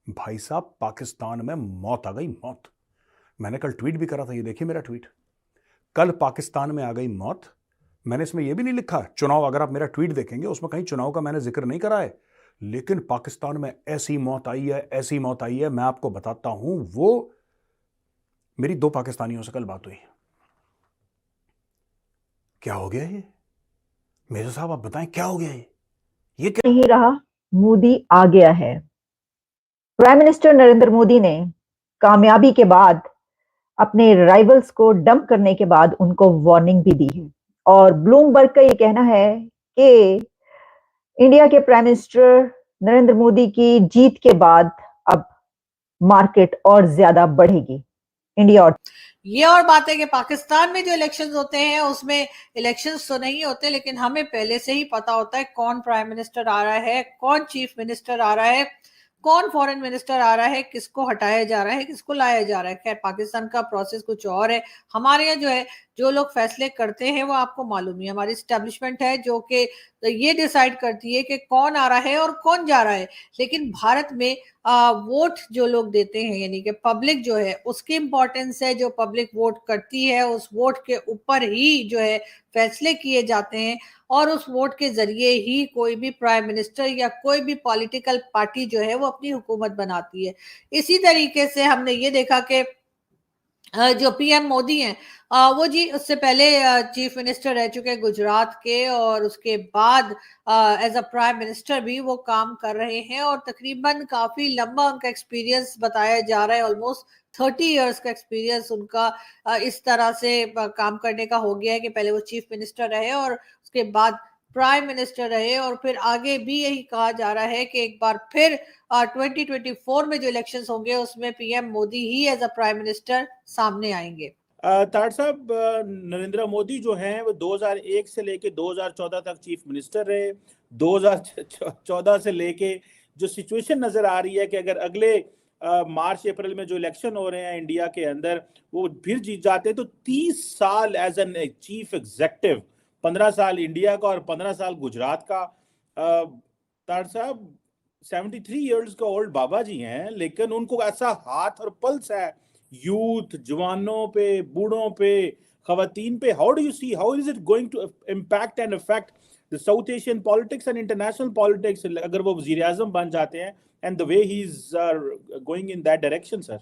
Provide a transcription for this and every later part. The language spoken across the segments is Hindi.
भाई साहब, पाकिस्तान में मौत आ गई, मौत। मैंने कल ट्वीट भी करा था, ये देखिए मेरा ट्वीट। कल पाकिस्तान में आ गई मौत। मैंने इसमें यह भी नहीं लिखा चुनाव, अगर आप मेरा ट्वीट देखेंगे उसमें कहीं चुनाव का मैंने जिक्र नहीं करा है। लेकिन पाकिस्तान में ऐसी मौत आई है, ऐसी मौत आई है, मैं आपको बताता हूं। वो मेरी दो पाकिस्तानियों से कल बात हुई। क्या हो गया ये? मेजर साहब आप बताएं, क्या हो गया ये क्या? नहीं रहा, मोदी आ गया है। प्राइम मिनिस्टर नरेंद्र मोदी ने कामयाबी के बाद अपने राइवल्स को डंप करने के बाद उनको वार्निंग भी दी है। और ब्लूमबर्ग का ये कहना है कि इंडिया के प्राइम मिनिस्टर नरेंद्र मोदी की जीत के बाद अब मार्केट और ज्यादा बढ़ेगी। इंडिया और ये और बात है कि पाकिस्तान में जो इलेक्शंस होते हैं उसमें इलेक्शंस तो नहीं होते, लेकिन हमें पहले से ही पता होता है कौन प्राइम मिनिस्टर आ रहा है, कौन चीफ मिनिस्टर आ रहा है, कौन फॉरेन मिनिस्टर आ रहा है, किसको हटाया जा रहा है, किसको लाया जा रहा है। खैर, पाकिस्तान का प्रोसेस कुछ और है। हमारे यहाँ जो है, जो लोग फैसले करते हैं वो आपको मालूम ही है, हमारी स्टैब्लिशमेंट है जो कि ये डिसाइड करती है कि कौन आ रहा है और कौन जा रहा है। लेकिन भारत में वोट जो लोग देते हैं, यानी कि पब्लिक जो है, उसकी इंपॉर्टेंस है। जो पब्लिक वोट करती है उस वोट के ऊपर ही जो है फैसले किए जाते हैं, और उस वोट के जरिए ही कोई भी प्राइम मिनिस्टर या कोई भी पॉलिटिकल पार्टी जो है वो अपनी हुकूमत बनाती है। इसी तरीके से हमने ये देखा कि जो पीएम मोदी हैं, वो जी उससे पहले चीफ मिनिस्टर रह चुके हैं गुजरात के, और उसके बाद एज अ प्राइम मिनिस्टर भी वो काम कर रहे हैं, और तकरीबन काफी लंबा उनका एक्सपीरियंस बताया जा रहा है। ऑलमोस्ट 30 इयर्स का एक्सपीरियंस उनका इस तरह से काम करने का हो गया है कि पहले वो चीफ मिनिस्टर रहे और उसके बाद प्राइम मिनिस्टर रहे, और फिर आगे भी यही कहा जा रहा है कि एक बार फिर 2024 में जो इलेक्शंस होंगे उसमें पीएम मोदी ही एज अ प्राइम मिनिस्टर सामने आएंगे। तार साहब, नरेंद्र मोदी जो हैं वो 2001 से लेके 2014 तक चीफ मिनिस्टर रहे। 2014 से लेके जो सिचुएशन नजर आ रही है कि अगर अगले मार्च अप्रैल में जो इलेक्शन हो रहे हैं इंडिया के अंदर वो फिर जीत जाते हैं तो 30 साल एज एन चीफ एग्जेक्टिव, 15 साल इंडिया का और 15 साल गुजरात का। तार साहब 73 इयर्स का ओल्ड बाबा जी हैं, लेकिन उनको ऐसा हाथ और पल्स है यूथ, जवानों पे, बूढ़ों पे, खवातीन पे। How do you see, how is it going to impact and affect the South Asian politics and international politics अगर वो वजीर आजम बन जाते हैं, and the way he is going in that direction? Sir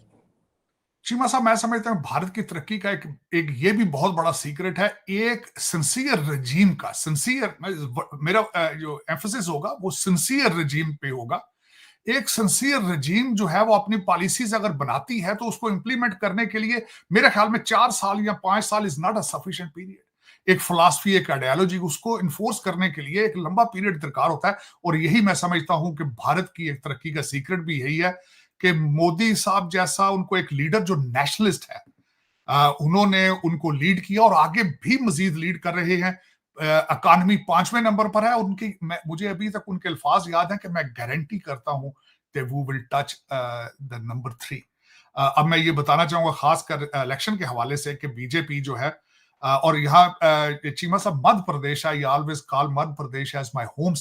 Cheema साहब, मैं समझता हूँ भारत की तरक्की का एक ये भी बहुत बड़ा सीक्रेट है, एक सिंसियर रजीम का। सिंसियर, मेरा जो एम्फोसिस होगा वो सिंसियर रजीम पे होगा। एक सिंसियर रजीम जो है वो अपनी पॉलिसीज अगर बनाती है तो उसको इंप्लीमेंट करने के लिए मेरे ख्याल में 4 साल या 5 साल is not a sufficient period. एक फिलॉसफी, एक आइडियोलॉजी, उसको इन्फोर्स करने के लिए एक लंबा पीरियड दरकार होता है। और यही मैं समझता हूं कि भारत की एक तरक्की का सीक्रेट भी यही है कि मोदी साहब जैसा उनको एक लीडर जो नेशनलिस्ट है, उन्होंने उनको लीड किया और आगे भी मजीद लीड कर रहे हैं। इकॉनमी 5वें नंबर पर है उनकी। मुझे अभी तक उनके अल्फाज याद हैं कि मैं गारंटी करता हूं कि वो विल टच द नंबर 3। अब मैं ये बताना चाहूंगा खासकर इलेक्शन के हवाले से कि बीजेपी जो है, और यहाँ चीमा साहब Madhya Pradesh, I always call Madhya Pradesh as my home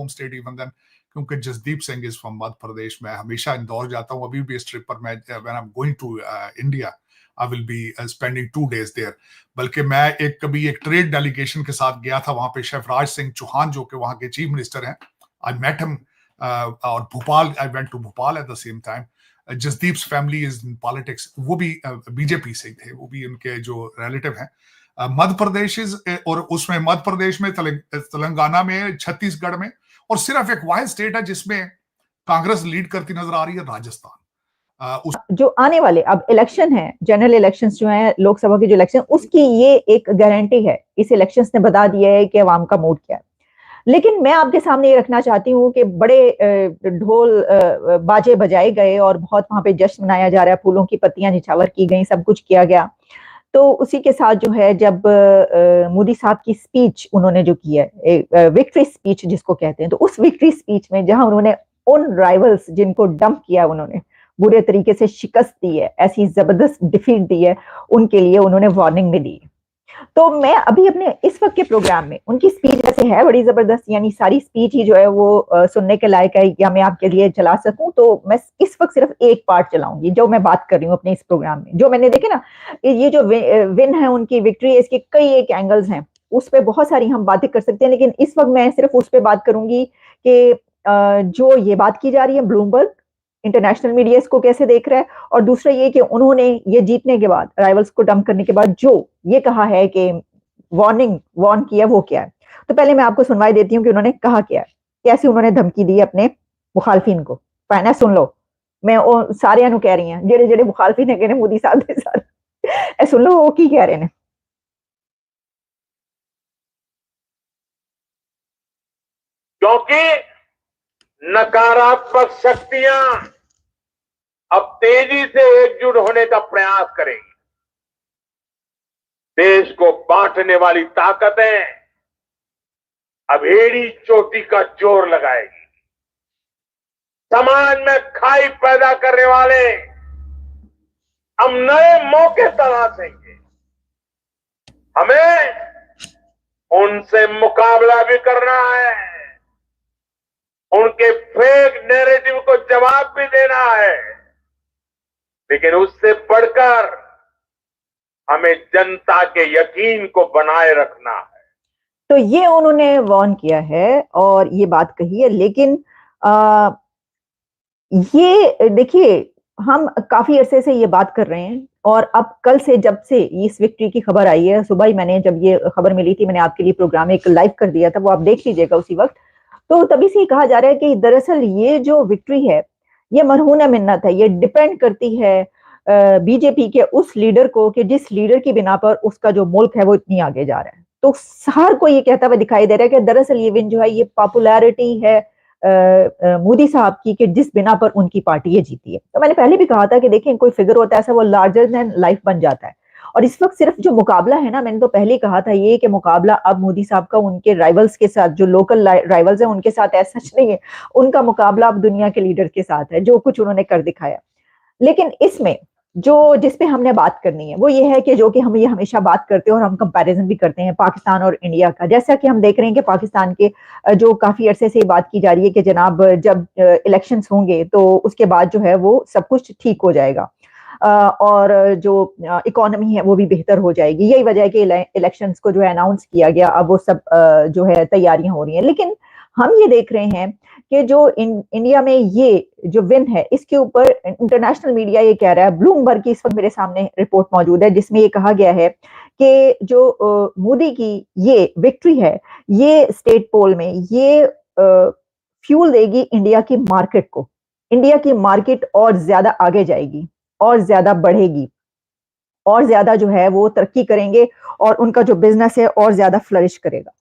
state even then, क्योंकि जसदीप सिंह इज फ्रॉम मध्य प्रदेश। मैं हमेशा इंदौर जाता हूँ, अभी भी इस ट्रिप पर मैं when I am going to India I will be spending 2 days there. बल्कि मैं कभी एक ट्रेड डेलीगेशन के साथ गया था वहां पे। शिवराज सिंह चौहान जो कि वहां के चीफ मिनिस्टर हैं, आई मेट हिम। और Bhopal, I went to Bhopal at the same time. Jasdeep family is in politics, वो भी बीजेपी से थे, वो भी उनके जो रिलेटिव हैं। मध्य प्रदेश और उसमें मध्य प्रदेश में, तेलंगाना में, छत्तीसगढ़ में, और सिर्फ एक वाहिद स्टेट है जिसमें कांग्रेस लीड करती नजर आ रही है, राजस्थान। जो आने वाले अब इलेक्शन है, जनरल इलेक्शंस जो है, लोकसभा के जो इलेक्शन, उसकी ये एक गारंटी है। इस इलेक्शंस ने बता दिया है कि अवाम का मूड क्या है। लेकिन मैं आपके सामने ये रखना चाहती हूँ कि बड़े ढोल बाजे बजाए गए और बहुत वहां पे जश्न मनाया जा रहा है, फूलों की पत्तियां निछावर की गई, सब कुछ किया गया। तो उसी के साथ जो है, जब मोदी साहब की स्पीच उन्होंने जो की है, विक्ट्री स्पीच जिसको कहते हैं, तो उस विक्ट्री स्पीच में जहां उन्होंने उन राइवल्स जिनको डंप किया, उन्होंने बुरे तरीके से शिकस्त दी है, ऐसी जबरदस्त डिफीट दी है, उनके लिए उन्होंने वार्निंग भी दी। तो मैं अभी अपने इस वक्त के प्रोग्राम में उनकी स्पीच वैसे है बड़ी जबरदस्त, यानी सारी स्पीच ही जो है वो सुनने के लायक है, या मैं आपके लिए चला सकूं तो मैं इस वक्त सिर्फ एक पार्ट चलाऊंगी जो मैं बात कर रही हूँ अपने इस प्रोग्राम में। जो मैंने देखे ना, ये जो विन है उनकी, विक्ट्री है, इसके कई एक एंगल्स हैं, उस पर बहुत सारी हम बातें कर सकते हैं, लेकिन इस वक्त मैं सिर्फ उस पर बात करूंगी कि जो ये बात की जा रही है ब्लूमबर्ग इंटरनेशनल मीडिया इसको कैसे देख रहा है, और दूसरा ये कि उन्होंने ये जीतने के बाद, राइवल्स को डंप करने के बाद जो ये कहा है कि वार्न किया, वो क्या है। तो पहले मैं आपको सुनवाई देती हूँ कि उन्होंने कहा क्या है, कैसे उन्होंने धमकी दी अपने मुखालफिन को। पहले सुन लो, मैं सारे कह रही हैं जेड़े जेड़े मुखालफिन है मोदी साहब के साथ, सुन लो वो की कह रहे हैं। क्योंकि नकारात्मक शक्तियां अब तेजी से एकजुट होने का प्रयास करेंगी। देश को बांटने वाली ताकतें अब एड़ी चोटी का जोर लगाएगी। समाज में खाई पैदा करने वाले हम नए मौके तलाशेंगे। हमें उनसे मुकाबला भी करना है, उनके फेक नैरेटिव को जवाब भी देना है, लेकिन उससे बढ़कर हमें जनता के यकीन को बनाए रखना है। तो ये उन्होंने वार्न किया है और ये बात कही है, लेकिन ये देखिए, हम काफी अरसे से ये बात कर रहे हैं, और अब कल से जब से इस विक्ट्री की खबर आई है, सुबह ही मैंने जब ये खबर मिली थी, मैंने आपके लिए प्रोग्राम एक लाइव कर दिया था, वो आप देख लीजिएगा उसी वक्त। तो तभी से कहा जा रहा है कि दरअसल ये जो विक्ट्री है ये मरहून मिन्नत है, ये डिपेंड करती है बीजेपी के उस लीडर को कि जिस लीडर की बिना पर उसका जो मुल्क है वो इतनी आगे जा रहा है। तो हर कोई ये कहता हुआ दिखाई दे रहा है कि दरअसल ये विन जो है ये पॉपुलैरिटी है मोदी साहब की, कि जिस बिना पर उनकी पार्टी ये जीती है। तो मैंने पहले भी कहा था कि देखें, कोई फिगर होता है ऐसा, वो लार्जर देन लाइफ बन जाता है। और इस वक्त सिर्फ जो मुकाबला है ना, मैंने तो पहले ही कहा था ये कि मुकाबला अब मोदी साहब का उनके राइवल्स के साथ, जो लोकल राइवल्स हैं उनके साथ ऐसा सच नहीं है, उनका मुकाबला अब दुनिया के लीडर के साथ है, जो कुछ उन्होंने कर दिखाया। लेकिन इसमें जो जिसपे हमने बात करनी है वो ये है कि जो कि हम ये हमेशा बात करते हैं और हम कंपैरिजन भी करते हैं पाकिस्तान और इंडिया का। जैसा कि हम देख रहे हैं कि पाकिस्तान के जो काफी अरसे से बात की जा रही है कि जनाब जब इलेक्शंस होंगे तो उसके बाद जो है वो सब कुछ ठीक हो जाएगा और जो इकोनॉमी है वो भी बेहतर हो जाएगी। यही वजह है कि इलेक्शंस को जो है अनाउंस किया गया, अब वो सब जो है तैयारियां हो रही हैं। लेकिन हम ये देख रहे हैं कि जो इंडिया में ये जो विन है, इसके ऊपर इंटरनेशनल मीडिया ये कह रहा है, ब्लूमबर्ग की इस वक्त मेरे सामने रिपोर्ट मौजूद है जिसमें ये कहा गया है कि जो मोदी की ये विक्ट्री है, ये स्टेट पोल में ये फ्यूल देगी इंडिया की मार्केट को। इंडिया की मार्केट और ज्यादा आगे जाएगी और ज्यादा बढ़ेगी और ज्यादा जो है वो तरक्की करेंगे और उनका जो बिजनेस है और ज्यादा फ्लरिश करेगा।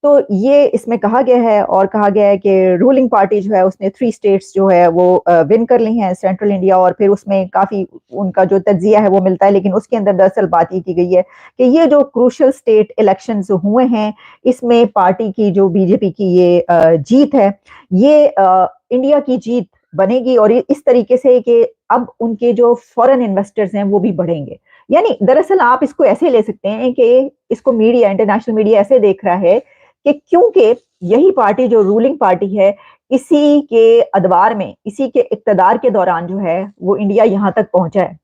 तो ये इसमें कहा गया है, और कहा गया है कि रूलिंग पार्टी जो है उसने 3 स्टेट्स जो है वो विन कर ली हैं, सेंट्रल इंडिया, और फिर उसमें काफी उनका जो तज्जिया है वो मिलता है। लेकिन उसके अंदर दरअसल बात ये की गई है कि ये जो क्रूशल स्टेट इलेक्शंस हुए हैं, इसमें पार्टी की जो बीजेपी की ये जीत है, ये इंडिया की जीत बनेगी, और इस तरीके से कि अब उनके जो फॉरेन इन्वेस्टर्स हैं वो भी बढ़ेंगे। यानी दरअसल आप इसको ऐसे ले सकते हैं कि इसको मीडिया, इंटरनेशनल मीडिया ऐसे देख रहा है कि क्योंकि यही पार्टी जो रूलिंग पार्टी है, इसी के अदवार में, इसी के इक्तदार के दौरान जो है वो इंडिया यहाँ तक पहुंचा है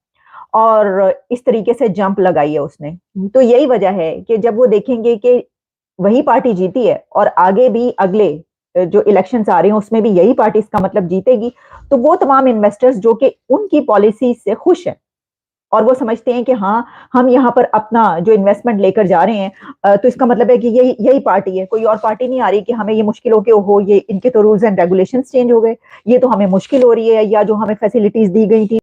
और इस तरीके से जंप लगाई है उसने। तो यही वजह है कि जब वो देखेंगे कि वही पार्टी जीती है और आगे भी अगले जो इलेक्शंस आ रहे हैं उसमें भी यही पार्टी इसका मतलब जीतेगी, तो वो तमाम इन्वेस्टर्स जो कि उनकी पॉलिसी से खुश हैं और वो समझते हैं कि हाँ, हम यहाँ पर अपना जो इन्वेस्टमेंट लेकर जा रहे हैं, तो इसका मतलब है कि यही पार्टी है, कोई और पार्टी नहीं आ रही कि हमें ये मुश्किल हो के हो, ये इनके तो रूल्स एंड रेगुलेशंस चेंज हो गए, ये तो हमें मुश्किल हो रही है, या जो हमें फैसिलिटीज दी गई थी